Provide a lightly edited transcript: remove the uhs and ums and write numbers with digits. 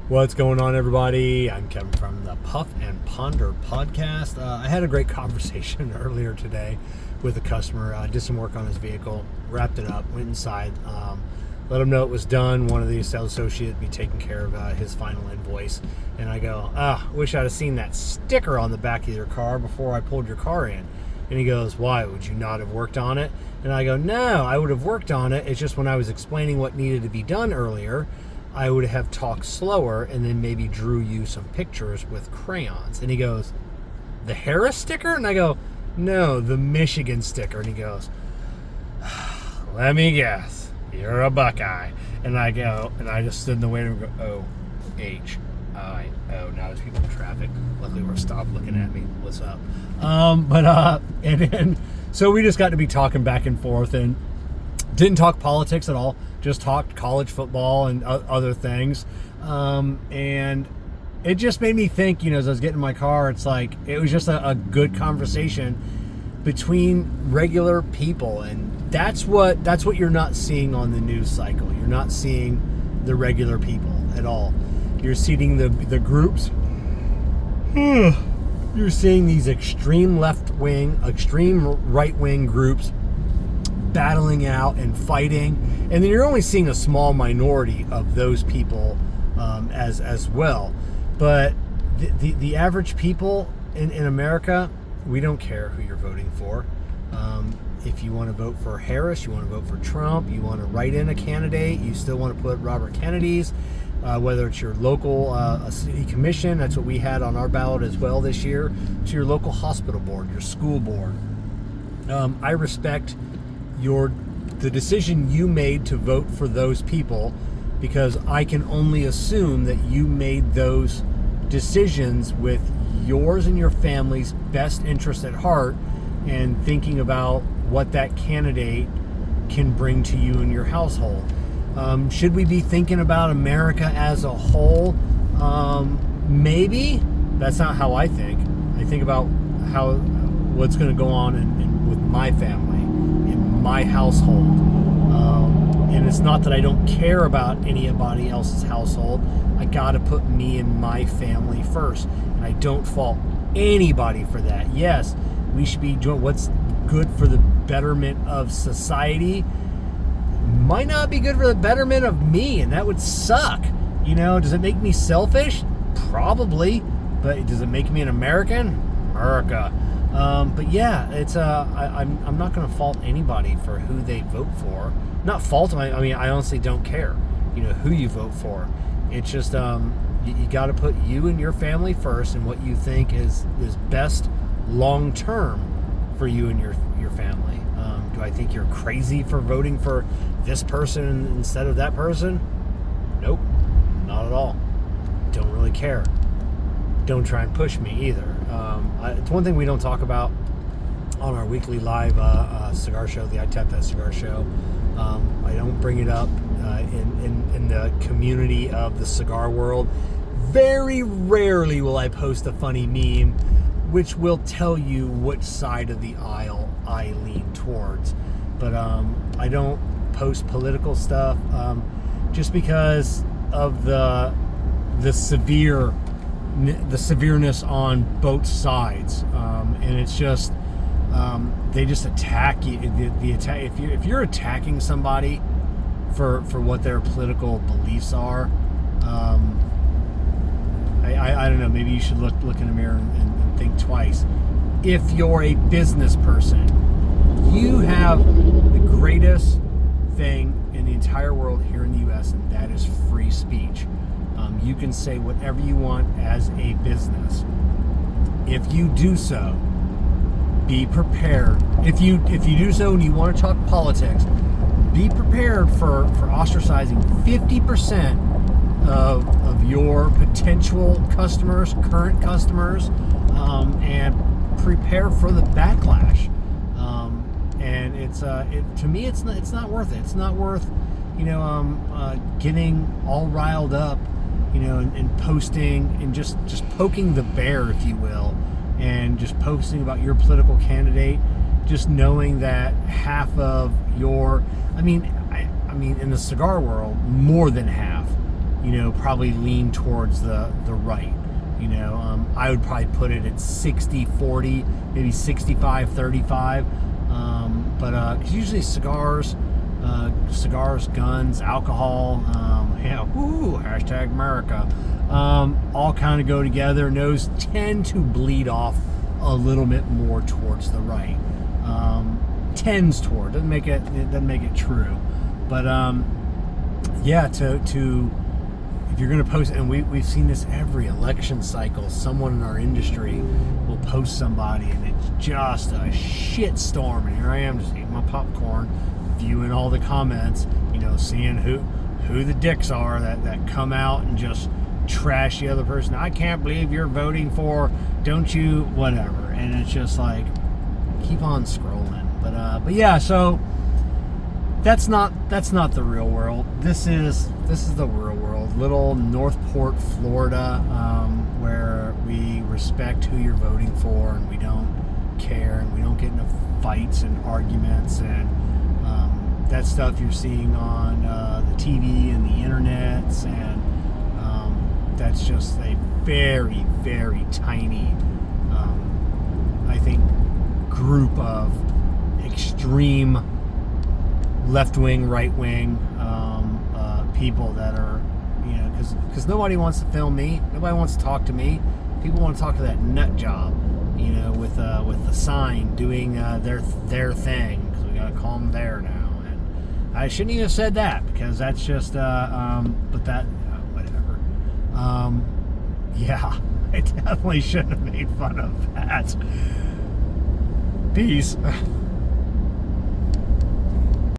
What's going on, everybody? I'm Kevin from the Puff and Ponder podcast. I had a great conversation earlier today with a customer. Did some work on his vehicle, wrapped it up, went inside, let him know it was done. One of the sales associates be taking care of his final invoice. And I go, wish I'd have seen that sticker on the back of your car before I pulled your car in. And he goes, why? Would you not have worked on it? And I go, no, I would have worked on it. It's just when I was explaining what needed to be done earlier, I would have talked slower and then maybe drew you some pictures with crayons. And he goes, the Harris sticker? And I go, no, the Michigan sticker. And he goes, let me guess, you're a Buckeye. And I go, and I just stood in the waiting room and go, O-H-I-O. Now there's people in traffic. Luckily we're stopped looking at me. What's up? And then, so we just got to be talking back and forth and didn't talk politics at all. Just talked college football and other things. And it just made me think, as I was getting in my car, it's like, it was just a good conversation between regular people. And that's what you're not seeing on the news cycle. You're not seeing the regular people at all. You're seeing the groups. You're seeing these extreme left-wing, extreme right-wing groups battling out and fighting, and then you're only seeing a small minority of those people as well. But the average people in America, we don't care who you're voting for. If you want to vote for Harris, you want to vote for Trump, you want to write in a candidate, you still want to put Robert Kennedy's, whether it's your local city commission, that's what we had on our ballot as well this year, to your local hospital board, your school board. I respect the decision you made to vote for those people, because I can only assume that you made those decisions with yours and your family's best interest at heart and thinking about what that candidate can bring to you and your household. Should we be thinking about America as a whole? Maybe. That's not how I think. I think about what's going to go on with my family, my household. And it's not that I don't care about anybody else's household. I gotta put me and my family first, and I don't fault anybody for that. Yes, we should be doing what's good for the betterment of society. Might not be good for the betterment of me, and that would suck. Does it make me selfish? Probably. But does it make me an American? America. But yeah, it's I'm not going to fault anybody for who they vote for. Not fault them. I honestly don't care, who you vote for. It's just you got to put you and your family first, and what you think is best long term for you and your family. Do I think you're crazy for voting for this person instead of that person? Nope, not at all. Don't really care. Don't try and push me either. It's one thing we don't talk about on our weekly live cigar show, the I Tap That Cigar Show. I don't bring it up in the community of the cigar world. Very rarely will I post a funny meme which will tell you which side of the aisle I lean towards. But I don't post political stuff just because of the severeness on both sides, and it's just they just attack you. If you're attacking somebody for what their political beliefs are, I don't know. Maybe you should look in the mirror and think twice. If you're a business person, you have the greatest thing in the entire world here in the U.S., and that is free speech. You can say whatever you want as a business. If you do so, be prepared. If you do so and you want to talk politics, be prepared for ostracizing 50% of your potential customers, current customers, and prepare for the backlash. And to me, it's not worth it. It's not worth getting all riled up, and posting and just poking the bear, if you will, and just posting about your political candidate, just knowing that half of your, in the cigar world, more than half, probably lean towards the right. I would probably put it at 60-40, maybe 65-35. But 'cause usually cigars, guns, alcohol, hashtag America, all kind of go together, and those tend to bleed off a little bit more towards the right. Tends toward, it doesn't make it true, but yeah, to if you're going to post, and we've seen this every election cycle, someone in our industry will post somebody and it's just a shit storm, and here I am just eating my popcorn, viewing all the comments, seeing who the dicks are that come out and just trash the other person. I can't believe you're voting for, don't you, whatever. And it's just like, keep on scrolling. But yeah, so that's not the real world. This is the real world. Little Northport, Florida, where we respect who you're voting for, and we don't care, and we don't get into fights and arguments, and that stuff you're seeing on the TV and the internets, and that's just a very, very tiny, I think, group of extreme left-wing, right-wing people that are, because nobody wants to film me, nobody wants to talk to me. People want to talk to that nut job, with the sign doing their thing, because we gotta call them there now. And I shouldn't even have said that, because that's just but that whatever. Yeah, I definitely shouldn't have made fun of that. Peace.